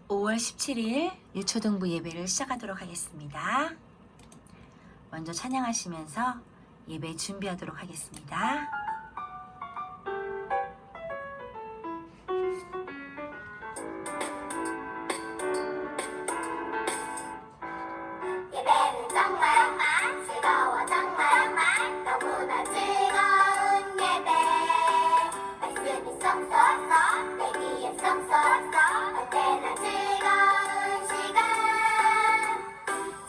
5월 17일 유초등부 예배를 시작하도록 하겠습니다. 먼저 찬양하시면서 예배 준비하도록 하겠습니다. 예배는 정말 즐거워 정말 너무나 즐거운 예배 말씀이 쏙쏙쏙 내 귀에 쏙쏙쏙 언제나 즐거운 시간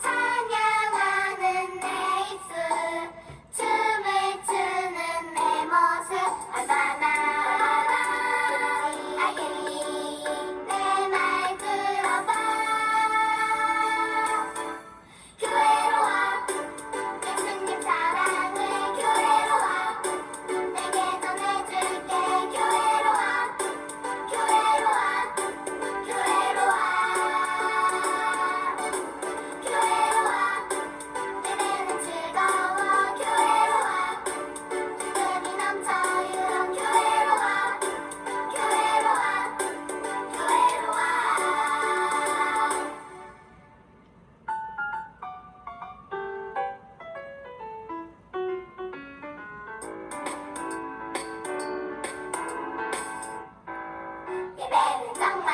찬양하는 내 입술 춤을 추는 내 모습 얼마나 아기 내 말 들어봐 교회로 와 예수님 사랑을 교회로 와 내게 전해줄게 교회로 와 교회로 와 교회로 와 교회로 와 예배는 즐거워 교회로 와 기쁨이 넘쳐요 교회로 와 교회로 와 교회로 와 예배는 정말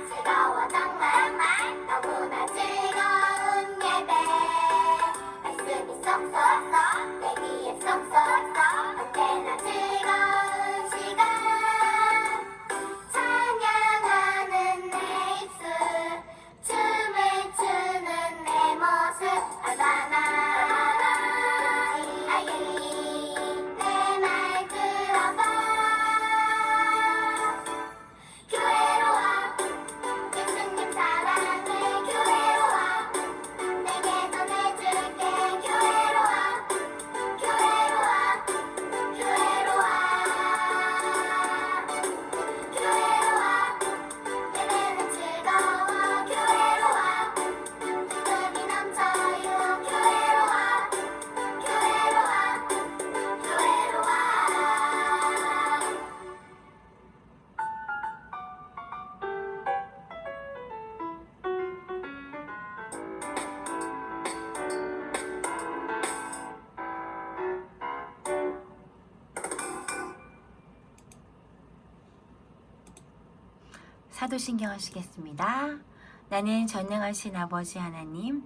즐거워 정말 너무나 즐거운 예배 말씀이 쏙쏙쏙 내 귀에 쏙쏙쏙 언제나 즐거운 시간 찬양하는 내 입술 춤을 추는 내 모습 얼마나 아기 내 말 들어봐 교회로 와 예수님 사랑을 교회로 와 내게 전해줄게 교회로 와 교회로 와 교회로 와 교회로 와 예배는 즐거워 교회로 와 기쁨이 넘쳐요 교회로 와 교회로 와 교회로 와 사도신경 하시겠습니다. 나는 전능하신 아버지 하나님,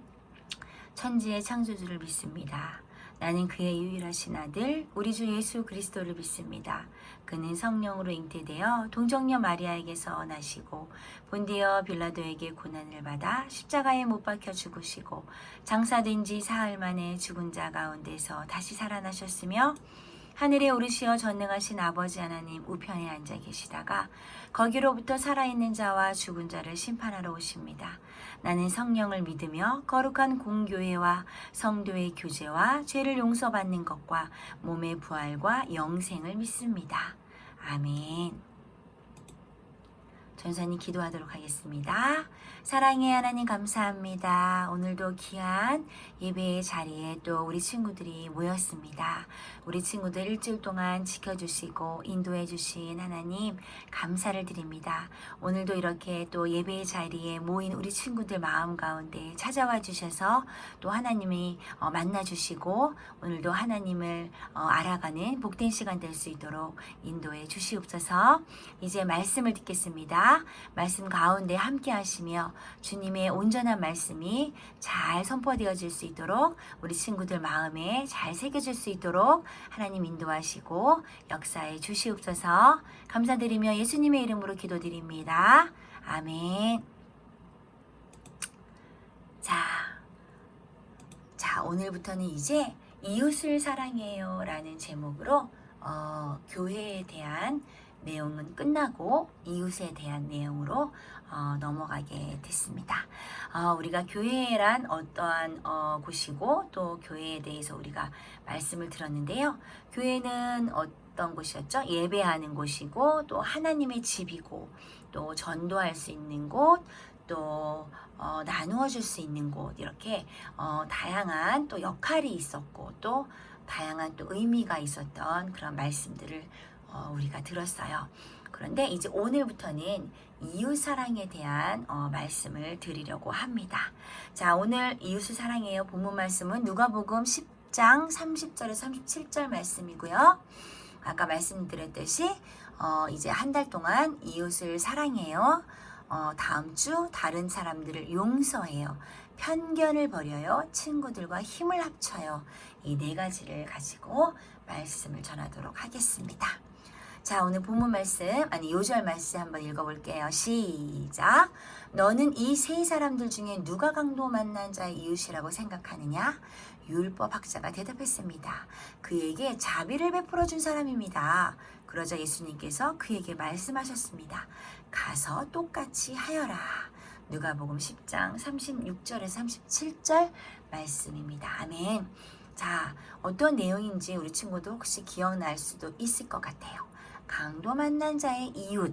천지의 창조주를 믿습니다. 나는 그의 유일하신 아들 우리 주 예수 그리스도를 믿습니다. 그는 성령으로 잉태되어 동정녀 마리아에게서 나시고 본디어 빌라도에게 고난을 받아 십자가에 못 박혀 죽으시고 장사된 지 사흘 만에 죽은 자 가운데서 다시 살아나셨으며 하늘에 오르시어 전능하신 아버지 하나님 우편에 앉아 계시다가 거기로부터 살아있는 자와 죽은 자를 심판하러 오십니다. 나는 성령을 믿으며 거룩한 공교회와 성도의 교제와 죄를 용서받는 것과 몸의 부활과 영생을 믿습니다. 아멘. 전사님 기도하도록 하겠습니다. 사랑의 하나님 감사합니다. 오늘도 귀한 예배의 자리에 또 우리 친구들이 모였습니다. 우리 친구들 일주일 동안 지켜주시고 인도해 주신 하나님 감사를 드립니다. 오늘도 이렇게 또 예배의 자리에 모인 우리 친구들 마음 가운데 찾아와 주셔서 또 하나님이 만나 주시고 오늘도 하나님을 알아가는 복된 시간 될 수 있도록 인도해 주시옵소서. 이제 말씀을 듣겠습니다. 말씀 가운데 함께 하시며 주님의 온전한 말씀이 잘 선포되어질 수 있도록 우리 친구들 마음에 잘 새겨질 수 있도록 하나님 인도하시고 역사해 주시옵소서. 감사드리며 예수님의 이름으로 기도드립니다. 아멘. 자, 오늘부터는 이제 이웃을 사랑해요 라는 제목으로 교회에 대한 내용은 끝나고 이웃에 대한 내용으로 넘어가게 됐습니다. 우리가 교회란 어떠한 곳이고 또 교회에 대해서 우리가 말씀을 들었는데요. 교회는 어떤 곳이었죠? 예배하는 곳이고 또 하나님의 집이고 또 전도할 수 있는 곳, 또 나누어 줄 수 있는 곳, 이렇게 다양한 또 역할이 있었고 또 다양한 또 의미가 있었던 그런 말씀들을 우리가 들었어요. 그런데 이제 오늘부터는 이웃사랑에 대한 말씀을 드리려고 합니다. 자, 오늘 이웃을 사랑해요. 본문 말씀은 누가복음 10장 30절에서 37절 말씀이고요. 아까 말씀드렸듯이 이제 한 달 동안 이웃을 사랑해요. 다음 주 다른 사람들을 용서해요. 편견을 버려요. 친구들과 힘을 합쳐요. 이 네 가지를 가지고 말씀을 전하도록 하겠습니다. 자, 오늘 본문 말씀, 요절 말씀 한번 읽어볼게요. 시작. 너는 이 세 사람들 중에 누가 강도 만난 자의 이웃이라고 생각하느냐? 율법학자가 대답했습니다. 그에게 자비를 베풀어 준 사람입니다. 그러자 예수님께서 그에게 말씀하셨습니다. 가서 똑같이 하여라. 누가복음 10장 36절에서 37절 말씀입니다. 아멘. 자, 어떤 내용인지 우리 친구도 혹시 기억날 수도 있을 것 같아요. 강도 만난 자의 이웃.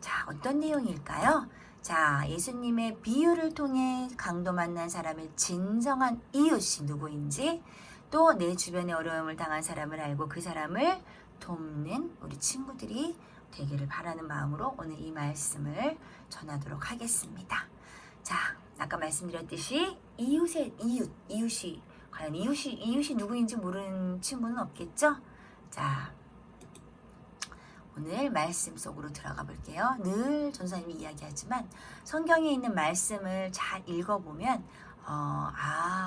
자, 어떤 내용일까요? 자, 예수님의 비유를 통해 강도 만난 사람의 진정한 이웃이 누구인지, 또 내 주변에 어려움을 당한 사람을 알고 그 사람을 돕는 우리 친구들이 되기를 바라는 마음으로 오늘 이 말씀을 전하도록 하겠습니다. 자, 아까 말씀드렸듯이 이웃이 과연 이웃이 누구인지 모르는 친구는 없겠죠? 자, 오늘 말씀 속으로 들어가 볼게요. 늘 전사님이 이야기하지만 성경에 있는 말씀을 잘 읽어보면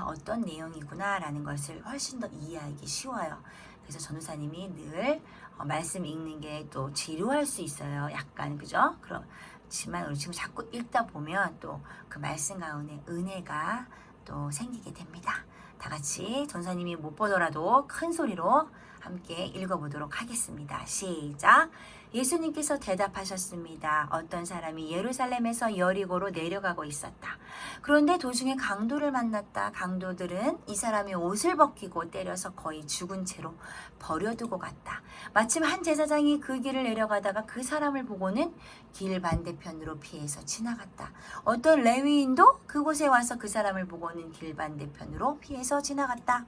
어떤 내용이구나 라는 것을 훨씬 더 이해하기 쉬워요. 그래서 전도사님이 늘 말씀 읽는 게 또 지루할 수 있어요. 약간, 그죠? 그렇지만 우리 친구 자꾸 읽다 보면 또 그 말씀 가운데 은혜가 또 생기게 됩니다. 다 같이 전사님이 못 보더라도 큰 소리로 함께 읽어보도록 하겠습니다. 시작. 예수님께서 대답하셨습니다. 어떤 사람이 예루살렘에서 여리고로 내려가고 있었다. 그런데 도중에 강도를 만났다. 강도들은 이 사람의 옷을 벗기고 때려서 거의 죽은 채로 버려두고 갔다. 마침 한 제사장이 그 길을 내려가다가 그 사람을 보고는 길 반대편으로 피해서 지나갔다. 어떤 레위인도 그곳에 와서 그 사람을 보고는 길 반대편으로 피해서 지나갔다.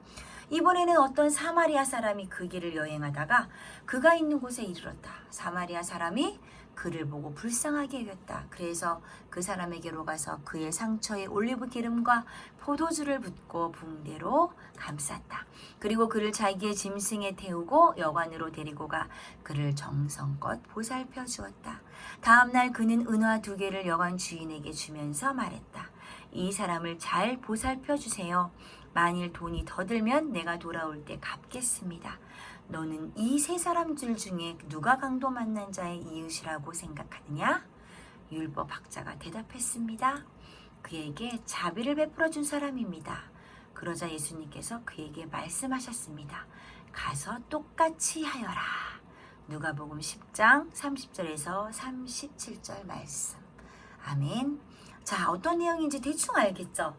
이번에는 어떤 사마리아 사람이 그 길을 여행하다가 그가 있는 곳에 이르렀다. 사마리아 사람이 그를 보고 불쌍하게 여겼다. 그래서 그 사람에게로 가서 그의 상처에 올리브 기름과 포도주를 붓고 붕대로 감쌌다. 그리고 그를 자기의 짐승에 태우고 여관으로 데리고 가 그를 정성껏 보살펴 주었다. 다음 날 그는 은화 2개를 여관 주인에게 주면서 말했다. 이 사람을 잘 보살펴 주세요. 만일 돈이 더 들면 내가 돌아올 때 갚겠습니다. 너는 이 세 사람들 중에 누가 강도 만난 자의 이웃이라고 생각하느냐? 율법학자가 대답했습니다. 그에게 자비를 베풀어 준 사람입니다. 그러자 예수님께서 그에게 말씀하셨습니다. 가서 똑같이 하여라. 누가복음 10장 30절에서 37절 말씀. 아멘. 자, 어떤 내용인지 대충 알겠죠?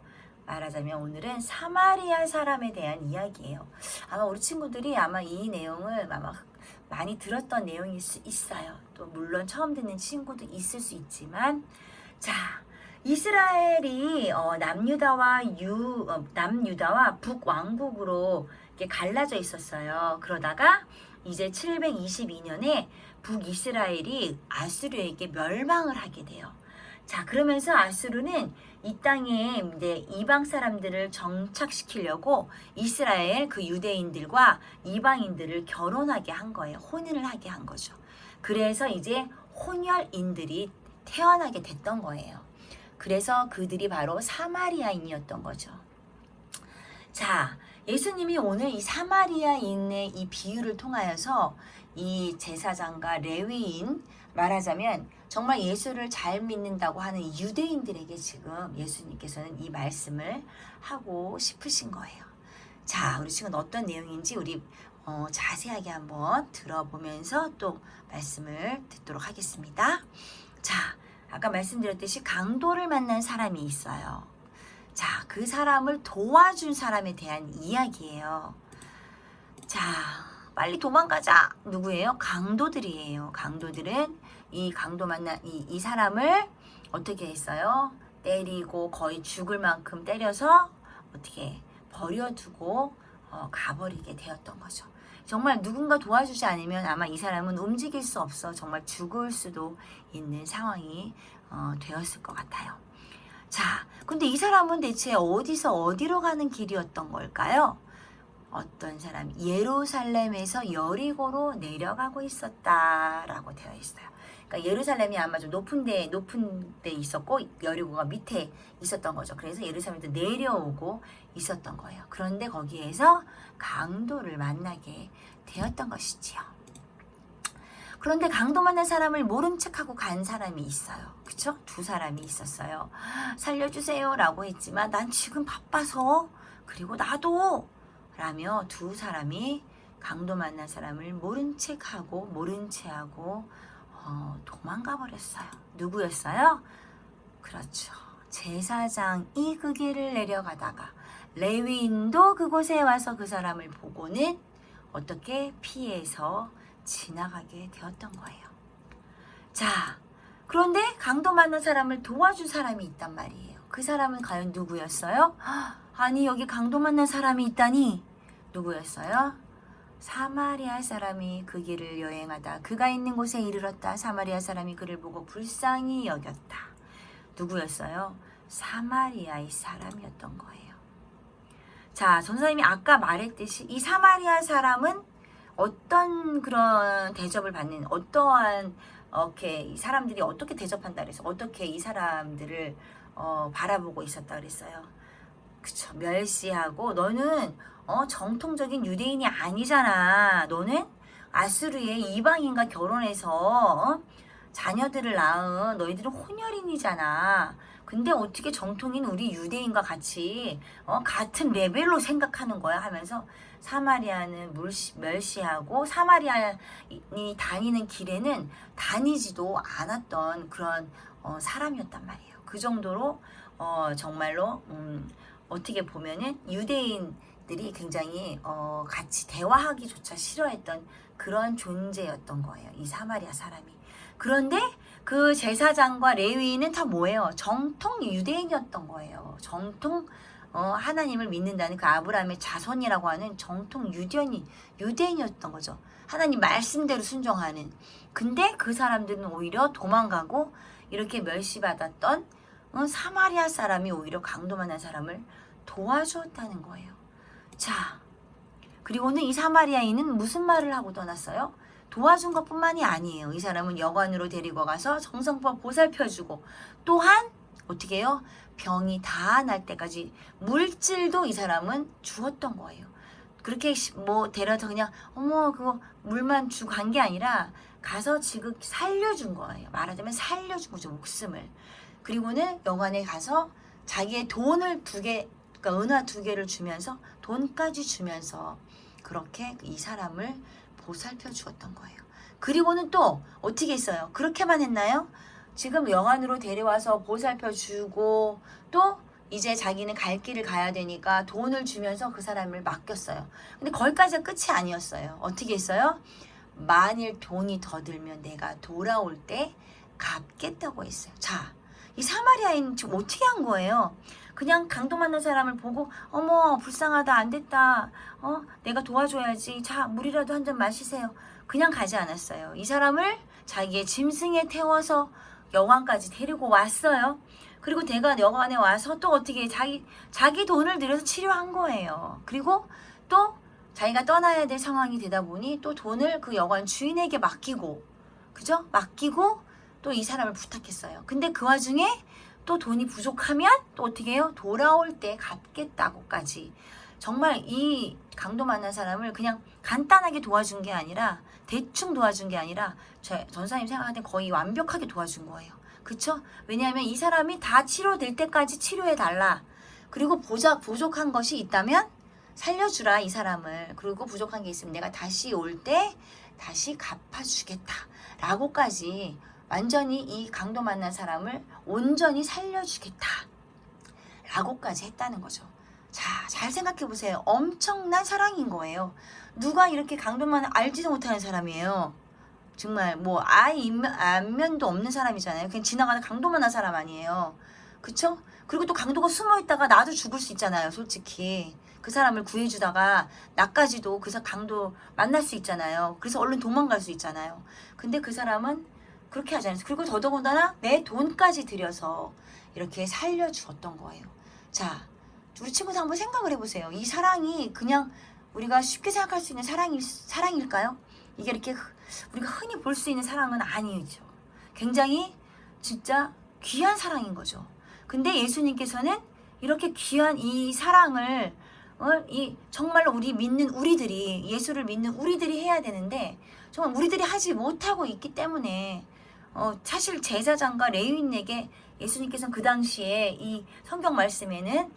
말하자면 오늘은 사마리아 사람에 대한 이야기예요. 아마 우리 친구들이 아마 이 내용을 많이 들었던 내용일 수 있어요. 또 물론 처음 듣는 친구도 있을 수 있지만, 자, 이스라엘이 남유다와 북왕국으로 이렇게 갈라져 있었어요. 그러다가 이제 722년에 북이스라엘이 아수르에게 멸망을 하게 돼요. 자, 그러면서 아수르는 이 땅에 이제 이방 사람들을 정착시키려고 이스라엘 그 유대인들과 이방인들을 결혼하게 한 거예요. 혼인을 하게 한 거죠. 그래서 이제 혼혈인들이 태어나게 됐던 거예요. 그래서 그들이 바로 사마리아인이었던 거죠. 자, 예수님이 오늘 이 사마리아인의 이 비유를 통하여서 이 제사장과 레위인, 말하자면 정말 예수를 잘 믿는다고 하는 유대인들에게 지금 예수님께서는 이 말씀을 하고 싶으신 거예요. 자, 우리 지금 어떤 내용인지 우리 자세하게 한번 들어보면서 또 말씀을 듣도록 하겠습니다. 자, 아까 말씀드렸듯이 강도를 만난 사람이 있어요. 자, 그 사람을 도와준 사람에 대한 이야기예요. 자, 빨리 도망가자. 누구예요? 강도들이에요. 강도들은 이 강도 만난 이 사람을 어떻게 했어요? 때리고 거의 죽을 만큼 때려서 어떻게 버려두고 가버리게 되었던 거죠. 정말 누군가 도와주지 않으면 아마 이 사람은 움직일 수 없어 정말 죽을 수도 있는 상황이 되었을 것 같아요. 자, 근데 이 사람은 대체 어디서 어디로 가는 길이었던 걸까요? 어떤 사람 예루살렘에서 여리고로 내려가고 있었다라고 되어 있어요. 그러니까 예루살렘이 아마 좀 높은 데 있었고 여리고가 밑에 있었던 거죠. 그래서 예루살렘에서 내려오고 있었던 거예요. 그런데 거기에서 강도를 만나게 되었던 것이지요. 그런데 강도 만난 사람을 모른 척하고 간 사람이 있어요. 그쵸? 두 사람이 있었어요. 살려주세요 라고 했지만 난 지금 바빠서 그리고 나도 라며 두 사람이 강도 만난 사람을 모른 척하고 도망가 버렸어요. 누구였어요? 그렇죠. 제사장이 그 길을 내려가다가 레위인도 그곳에 와서 그 사람을 보고는 어떻게 피해서 지나가게 되었던 거예요. 자, 그런데 강도 만난 사람을 도와준 사람이 있단 말이에요. 그 사람은 과연 누구였어요? 아니, 여기 강도 만난 사람이 있다니. 누구였어요? 사마리아 사람이 그 길을 여행하다 그가 있는 곳에 이르렀다. 사마리아 사람이 그를 보고 불쌍히 여겼다. 누구였어요? 사마리아의 사람이었던 거예요. 자, 전사님이 아까 말했듯이 이 사마리아 사람은 어떤 그런 대접을 받는 어떠한 이 사람들이 어떻게 대접한다 그래서 어떻게 이 사람들을 바라보고 있었다 그랬어요. 그쵸, 멸시하고 너는 정통적인 유대인이 아니잖아. 너는 아수르의 이방인과 결혼해서 자녀들을 낳은 너희들은 혼혈인이잖아. 근데 어떻게 정통인 우리 유대인과 같이 같은 레벨로 생각하는 거야 하면서 사마리아는 멸시하고 사마리아인이 다니는 길에는 다니지도 않았던 그런 사람이었단 말이에요. 그 정도로 정말로 어떻게 보면은 유대인들이 굉장히 같이 대화하기조차 싫어했던 그런 존재였던 거예요. 이 사마리아 사람이. 그런데 그 제사장과 레위인은 다 뭐예요? 정통 유대인이었던 거예요. 정통 하나님을 믿는다는 그 아브라함의 자손이라고 하는 정통 유대인이었던 거죠. 하나님 말씀대로 순종하는. 근데 그 사람들은 오히려 도망가고 이렇게 멸시받았던 사마리아 사람이 오히려 강도 만난 사람을 도와주었다는 거예요. 자, 그리고는 이 사마리아인은 무슨 말을 하고 떠났어요? 도와준 것뿐만이 아니에요. 이 사람은 여관으로 데리고 가서 정성껏 보살펴주고 또한 어떻게 해요? 병이 다 날 때까지 물질도 이 사람은 주었던 거예요. 그렇게 뭐 데려서 그냥 그거 물만 주고 간 게 아니라 가서 지금 살려준 거예요. 말하자면 살려준 거죠. 목숨을. 그리고는 여관에 가서 자기의 돈을 그러니까 은화 2개를 주면서 돈까지 주면서 그렇게 이 사람을 보살펴 주었던 거예요. 그리고는 또 어떻게 했어요? 그렇게만 했나요? 지금 여관으로 데려와서 보살펴 주고 또 이제 자기는 갈 길을 가야 되니까 돈을 주면서 그 사람을 맡겼어요. 근데 거기까지가 끝이 아니었어요. 어떻게 했어요? 만일 돈이 더 들면 내가 돌아올 때 갚겠다고 했어요. 자, 이 사마리아인은 지금 어떻게 한 거예요? 그냥 강도 만난 사람을 보고 불쌍하다 안 됐다 내가 도와줘야지 자 물이라도 한 잔 마시세요. 그냥 가지 않았어요. 이 사람을 자기의 짐승에 태워서 여관까지 데리고 왔어요. 그리고 내가 여관에 와서 또 어떻게 자기 돈을 들여서 치료한 거예요. 그리고 또 자기가 떠나야 될 상황이 되다 보니 또 돈을 그 여관 주인에게 맡기고 그죠? 맡기고 또 이 사람을 부탁했어요. 근데 그 와중에 또 돈이 부족하면 또 어떻게 해요? 돌아올 때 갚겠다고까지. 정말 이 강도 만난 사람을 그냥 간단하게 도와준 게 아니라 대충 도와준 게 아니라 전사님 생각할 때 거의 완벽하게 도와준 거예요. 그쵸? 왜냐하면 이 사람이 다 치료될 때까지 치료해달라. 그리고 부족한 것이 있다면 살려주라 이 사람을. 그리고 부족한 게 있으면 내가 다시 올 때 다시 갚아주겠다 라고까지 완전히 이 강도 만난 사람을 온전히 살려주겠다 라고까지 했다는 거죠. 자, 잘 생각해 보세요. 엄청난 사랑인 거예요. 누가 이렇게 강도 만난 알지도 못하는 사람이에요. 정말 뭐 안면도 없는 사람이잖아요. 그냥 지나가는 강도 만난 사람 아니에요. 그쵸? 그리고 또 강도가 숨어 있다가 나도 죽을 수 있잖아요. 솔직히 그 사람을 구해주다가 나까지도 그 강도 만날 수 있잖아요. 그래서 얼른 도망갈 수 있잖아요. 근데 그 사람은 그렇게 하지 않았어요. 그리고 더더군다나 내 돈까지 들여서 이렇게 살려주었던 거예요. 자, 우리 친구들 한번 생각을 해보세요. 이 사랑이 그냥 우리가 쉽게 생각할 수 있는 사랑일까요? 이게 이렇게 우리가 흔히 볼 수 있는 사랑은 아니죠. 굉장히 진짜 귀한 사랑인 거죠. 근데 예수님께서는 이렇게 귀한 이 사랑을 이 정말로 우리 믿는 우리들이, 예수를 믿는 우리들이 해야 되는데 정말 우리들이 하지 못하고 있기 때문에 사실 제사장과 레위인에게 예수님께서는 그 당시에 이 성경 말씀에는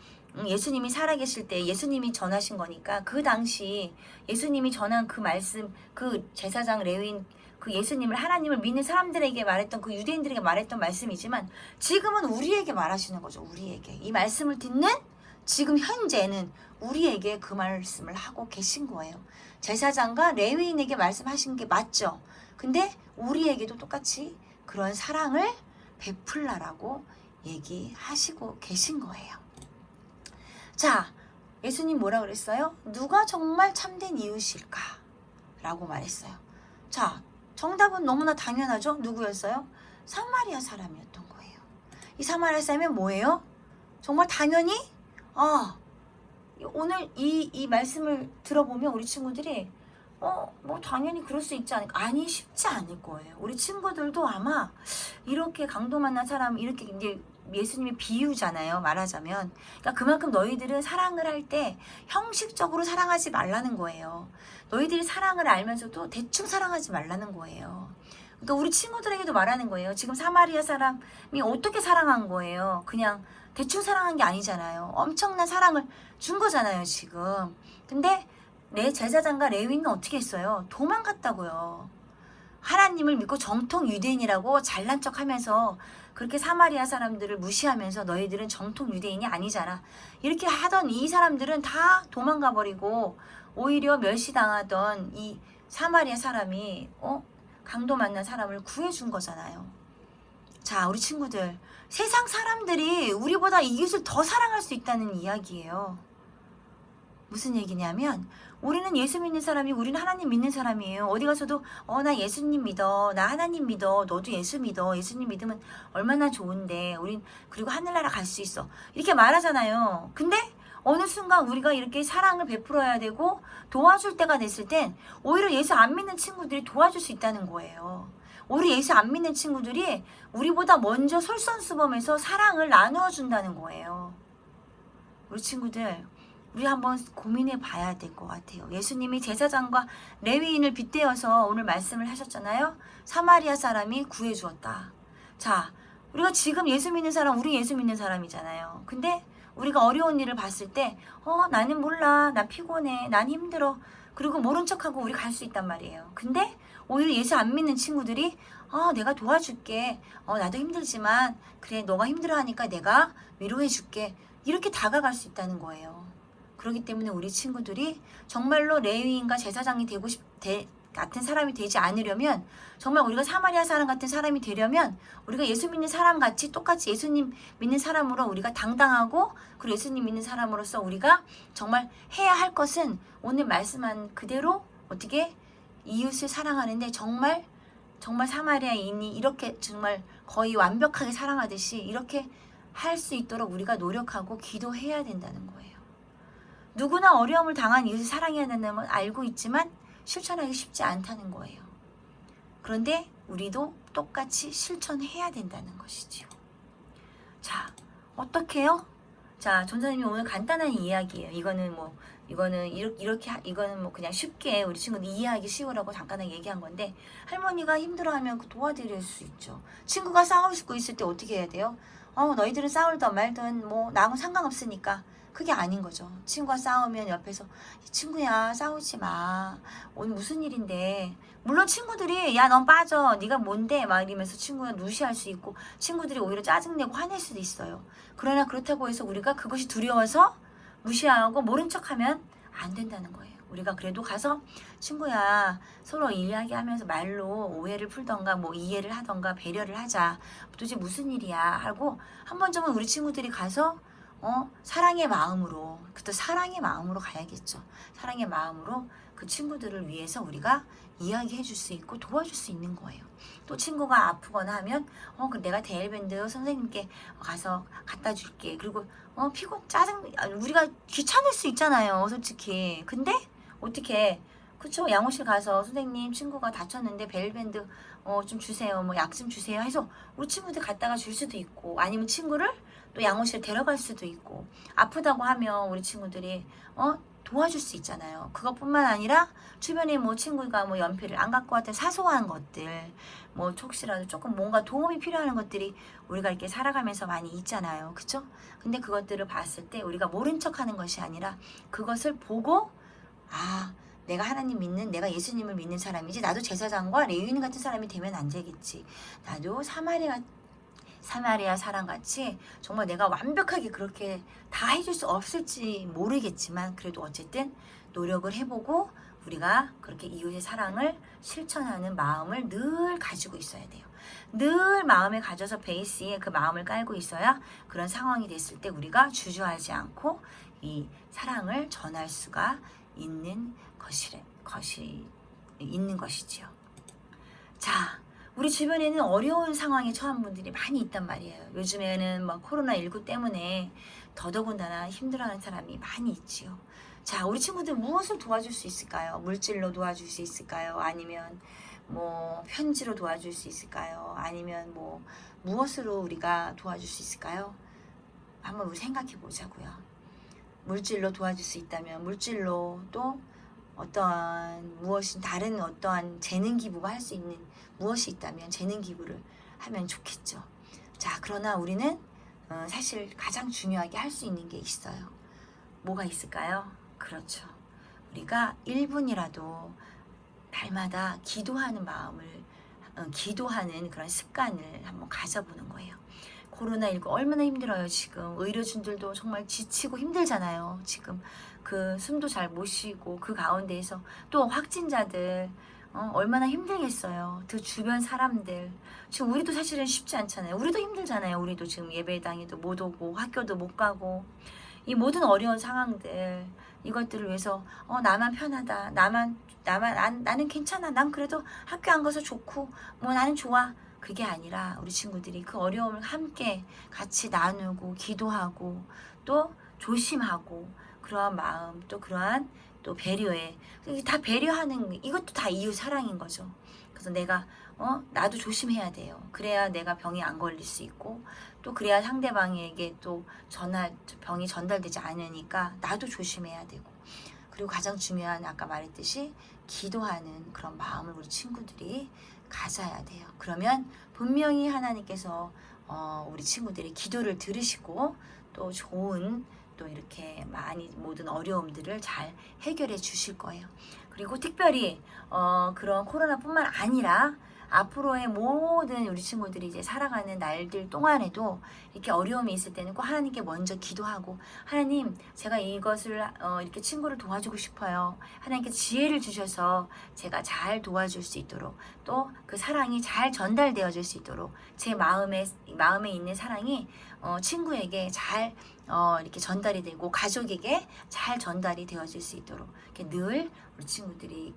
예수님이 살아계실 때 예수님이 전하신 거니까 그 당시 예수님이 전한 그 말씀, 그 제사장 레위인, 그 예수님을, 하나님을 믿는 사람들에게 말했던, 그 유대인들에게 말했던 말씀이지만 지금은 우리에게 말하시는 거죠. 우리에게 이 말씀을 듣는 지금 현재는 우리에게 그 말씀을 하고 계신 거예요. 제사장과 레위인에게 말씀하신 게 맞죠. 근데 우리에게도 똑같이 그런 사랑을 베풀라라고 얘기하시고 계신 거예요. 자, 예수님 뭐라 그랬어요? 누가 정말 참된 이웃일까? 라고 말했어요. 자, 정답은 너무나 당연하죠? 누구였어요? 사마리아 사람이었던 거예요. 이 사마리아 사람이 뭐예요? 정말 당연히 오늘 이 말씀을 들어보면 우리 친구들이 뭐 당연히 그럴 수 있지 않을까? 아니, 쉽지 않을 거예요. 우리 친구들도 아마 이렇게 강도 만난 사람, 이렇게 이제 예수님의 비유잖아요, 말하자면. 그러니까 그만큼 너희들은 사랑을 할 때 형식적으로 사랑하지 말라는 거예요. 너희들이 사랑을 알면서도 대충 사랑하지 말라는 거예요. 그러니까 우리 친구들에게도 말하는 거예요. 지금 사마리아 사람이 어떻게 사랑한 거예요? 그냥 대충 사랑한 게 아니잖아요. 엄청난 사랑을 준 거잖아요, 지금. 근데 제사장과 레위인은 어떻게 했어요? 도망갔다고요. 하나님을 믿고 정통 유대인이라고 잘난 척하면서 그렇게 사마리아 사람들을 무시하면서 너희들은 정통 유대인이 아니잖아. 이렇게 하던 이 사람들은 다 도망가 버리고 오히려 멸시당하던 이 사마리아 사람이 강도 만난 사람을 구해준 거잖아요. 자, 우리 친구들, 세상 사람들이 우리보다 이웃을 더 사랑할 수 있다는 이야기예요. 무슨 얘기냐면 우리는 예수 믿는 사람이, 우리는 하나님 믿는 사람이에요. 어디 가서도 나 예수님 믿어, 나 하나님 믿어, 너도 예수 믿어, 예수님 믿으면 얼마나 좋은데 우린 그리고 하늘나라 갈 수 있어, 이렇게 말하잖아요. 근데 어느 순간 우리가 이렇게 사랑을 베풀어야 되고 도와줄 때가 됐을 땐 오히려 예수 안 믿는 친구들이 도와줄 수 있다는 거예요. 우리 예수 안 믿는 친구들이 우리보다 먼저 솔선수범해서 사랑을 나누어 준다는 거예요. 우리 친구들, 우리 한번 고민해 봐야 될 것 같아요. 예수님이 제사장과 레위인을 빗대어서 오늘 말씀을 하셨잖아요. 사마리아 사람이 구해주었다. 자, 우리가 지금 예수 믿는 사람, 우리 예수 믿는 사람이잖아요. 근데 우리가 어려운 일을 봤을 때 나는 몰라, 난 피곤해, 난 힘들어, 그리고 모른 척하고 우리 갈 수 있단 말이에요. 근데 오히려 예수 안 믿는 친구들이 내가 도와줄게, 나도 힘들지만 그래, 너가 힘들어하니까 내가 위로해줄게, 이렇게 다가갈 수 있다는 거예요. 그렇기 때문에 우리 친구들이 정말로 레위인과 제사장이 같은 사람이 되지 않으려면, 정말 우리가 사마리아 사람 같은 사람이 되려면 우리가 예수 믿는 사람 같이 똑같이 예수님 믿는 사람으로 우리가 당당하고, 그리고 예수님 믿는 사람으로서 우리가 정말 해야 할 것은 오늘 말씀한 그대로 어떻게 이웃을 사랑하는데 정말 사마리아인이 이렇게 정말 거의 완벽하게 사랑하듯이 이렇게 할 수 있도록 우리가 노력하고 기도해야 된다는 거예요. 누구나 어려움을 당한 이웃을 사랑해야 된다는 건 알고 있지만 실천하기 쉽지 않다는 거예요. 그런데 우리도 똑같이 실천해야 된다는 것이지요. 자, 어떻게 해요? 자, 전사님이 오늘 간단한 이야기예요. 이거는 이거는 그냥 쉽게 우리 친구들 이해하기 쉬우라고 잠깐 얘기한 건데, 할머니가 힘들어하면 도와드릴 수 있죠. 친구가 싸우고 있을 때 어떻게 해야 돼요? 너희들은 싸울든 말든 나하고 상관없으니까. 그게 아닌 거죠. 친구가 싸우면 옆에서 친구야, 싸우지 마, 오늘 무슨 일인데. 물론 친구들이 야, 넌 빠져, 네가 뭔데, 막 이러면서 친구가 무시할 수 있고 친구들이 오히려 짜증내고 화낼 수도 있어요. 그러나 그렇다고 해서 우리가 그것이 두려워서 무시하고 모른 척하면 안 된다는 거예요. 우리가 그래도 가서 친구야 서로 이야기하면서 말로 오해를 풀던가 뭐 이해를 하던가 배려를 하자. 도대체 무슨 일이야 하고 한 번쯤은 우리 친구들이 가서 사랑의 마음으로 그때 사랑의 마음으로 가야겠죠. 사랑의 마음으로 그 친구들을 위해서 우리가 이야기해 줄 수 있고 도와줄 수 있는 거예요. 또 친구가 아프거나 하면 그 내가 데일밴드 선생님께 가서 갖다 줄게. 그리고 피곤 짜증 우리가 귀찮을 수 있잖아요 솔직히. 근데 어떻게 그쵸? 양호실 가서 선생님 친구가 다쳤는데 벨밴드 좀 주세요 뭐 약 좀 주세요 해서 우리 친구들 갖다가 줄 수도 있고 아니면 친구를 또 양호실 데려갈 수도 있고 아프다고 하면 우리 친구들이 도와줄 수 있잖아요. 그것뿐만 아니라 주변에 뭐 친구가 뭐 연필을 안 갖고 왔던 사소한 것들 뭐 혹시라도 조금 뭔가 도움이 필요한 것들이 우리가 이렇게 살아가면서 많이 있잖아요. 그쵸? 근데 그것들을 봤을 때 우리가 모른 척 하는 것이 아니라 그것을 보고 내가 하나님 믿는 내가 예수님을 믿는 사람이지 나도 제사장과 레위인 같은 사람이 되면 안 되겠지. 나도 사마리아 사람같이 정말 내가 완벽하게 그렇게 다 해줄 수 없을지 모르겠지만 그래도 어쨌든 노력을 해보고 우리가 그렇게 이웃의 사랑을 실천하는 마음을 늘 가지고 있어야 돼요. 늘 마음을 가져서 베이스에 그 마음을 깔고 있어야 그런 상황이 됐을 때 우리가 주저하지 않고 이 사랑을 전할 수가 있는 있는 것이지요. 자, 우리 주변에는 어려운 상황에 처한 분들이 많이 있단 말이에요. 요즘에는 막 코로나19 때문에 더더군다나 힘들어하는 사람이 많이 있지요. 자, 우리 친구들 무엇을 도와줄 수 있을까요? 물질로 도와줄 수 있을까요? 아니면 뭐 편지로 도와줄 수 있을까요? 아니면 뭐 무엇으로 우리가 도와줄 수 있을까요? 한번 우리 생각해 보자고요. 물질로 도와줄 수 있다면 물질로 또 다른 어떠한 재능 기부가 할 수 있는 무엇이 있다면 재능 기부를 하면 좋겠죠. 자, 그러나 우리는 사실 가장 중요하게 할 수 있는 게 있어요. 뭐가 있을까요? 그렇죠. 우리가 1분이라도 날마다 기도하는 기도하는 그런 습관을 한번 가져보는 거예요. 코로나19 얼마나 힘들어요. 지금 의료진들도 정말 지치고 힘들잖아요. 지금 그 숨도 잘 못 쉬고 그 가운데에서 또 확진자들 얼마나 힘들겠어요. 그 주변 사람들 지금 우리도 사실은 쉽지 않잖아요. 우리도 힘들잖아요. 우리도 지금 예배당에도 못 오고 학교도 못 가고 이 모든 어려운 상황들 이것들을 위해서 나만 편하다. 나는 괜찮아. 난 그래도 학교 안 가서 좋고 뭐 나는 좋아. 그게 아니라 우리 친구들이 그 어려움을 함께 같이 나누고 기도하고 또 조심하고 그러한 마음 또 그러한 또 배려에 다 배려하는 이것도 다 이웃 사랑인 거죠. 그래서 내가 나도 조심해야 돼요. 그래야 내가 병이 안 걸릴 수 있고 또 그래야 상대방에게 또 병이 전달되지 않으니까 나도 조심해야 되고 그리고 가장 중요한 아까 말했듯이 기도하는 그런 마음을 우리 친구들이 가져야 돼요. 그러면 분명히 하나님께서 우리 친구들의 기도를 들으시고 또 좋은 또 이렇게 많이 모든 어려움들을 잘 해결해 주실 거예요. 그리고 특별히 그런 코로나뿐만 아니라 앞으로의 모든 우리 친구들이 이제 살아가는 날들 동안에도 이렇게 어려움이 있을 때는 꼭 하나님께 먼저 기도하고 하나님 제가 이것을 이렇게 친구를 도와주고 싶어요. 하나님께 지혜를 주셔서 제가 잘 도와줄 수 있도록 또 그 사랑이 잘 전달되어질 수 있도록 제 마음에 있는 사랑이 친구에게 잘 이렇게 전달이 되고 가족에게 잘 전달이 되어질 수 있도록 이렇게 늘 우리 친구들이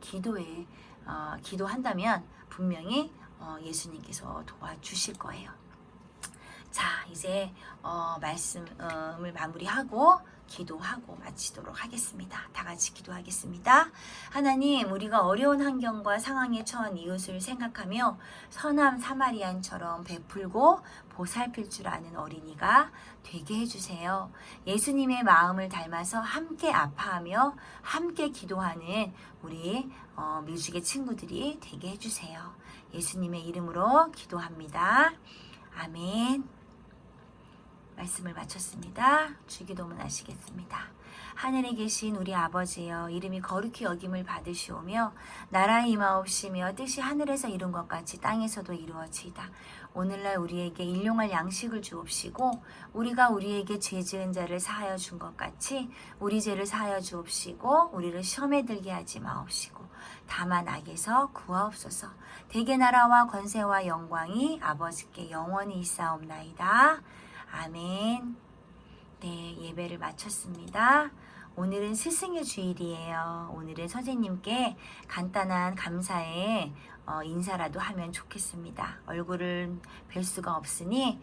기도한다면 분명히 예수님께서 도와주실 거예요. 자, 이제 말씀을 마무리하고 기도하고 마치도록 하겠습니다. 다 같이 기도하겠습니다. 하나님, 우리가 어려운 환경과 상황에 처한 이웃을 생각하며 선한 사마리안처럼 베풀고 보살필 줄 아는 어린이가 되게 해주세요. 예수님의 마음을 닮아서 함께 아파하며 함께 기도하는 우리 뮤직의 친구들이 되게 해주세요. 예수님의 이름으로 기도합니다. 아멘. 말씀을 마쳤습니다. 주기도문 하시겠습니다. 하늘에 계신 우리 아버지여, 이름이 거룩히 여김을 받으시오며 나라의 임하옵시며 뜻이 하늘에서 이룬 것 같이 땅에서도 이루어지이다. 오늘날 우리에게 일용할 양식을 주옵시고 우리가 우리에게 죄 지은 자를 사하여 준 것 같이 우리 죄를 사하여 주옵시고 우리를 시험에 들게 하지 마옵시고 다만 악에서 구하옵소서. 대개 나라와 권세와 영광이 아버지께 영원히 있사옵나이다. 아멘. 네, 예배를 마쳤습니다. 오늘은 스승의 주일이에요. 오늘은 선생님께 간단한 감사의 인사라도 하면 좋겠습니다. 얼굴을 뵐 수가 없으니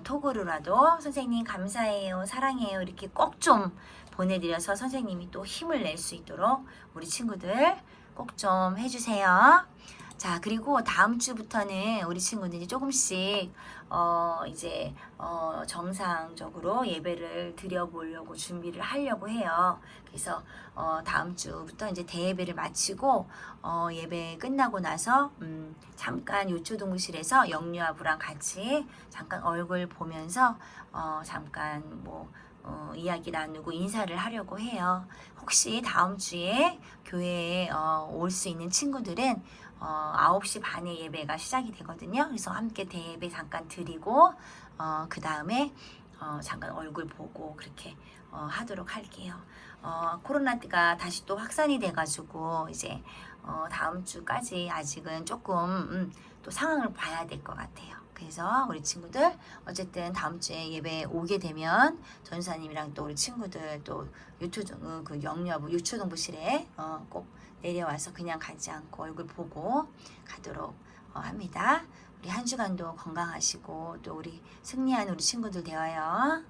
톡으로라도 선생님 감사해요, 사랑해요 이렇게 꼭 좀 보내드려서 선생님이 또 힘을 낼 수 있도록 우리 친구들 꼭 좀 해주세요. 자, 그리고 다음 주부터는 우리 친구들이 조금씩 이제 정상적으로 예배를 드려보려고 준비를 하려고 해요. 그래서 다음 주부터 이제 대예배를 마치고 예배 끝나고 나서 잠깐 요초동부실에서 영유아부랑 같이 잠깐 얼굴 보면서 잠깐 이야기 나누고 인사를 하려고 해요. 혹시 다음 주에 교회에 올 수 있는 친구들은 9시 반에 예배가 시작이 되거든요. 그래서 함께 대예배 잠깐 드리고 그 다음에 잠깐 얼굴 보고 그렇게 하도록 할게요. 코로나가 다시 또 확산이 돼가지고 이제 다음 주까지 아직은 조금 또 상황을 봐야 될 것 같아요. 그래서 우리 친구들 어쨌든 다음 주에 예배 오게 되면 전사님이랑 또 우리 친구들 또 그 영유아부 유초동부실에 꼭 내려와서 그냥 가지 않고 얼굴 보고 가도록 합니다. 우리 한 주간도 건강하시고 또 우리 승리하는 우리 친구들 되어요.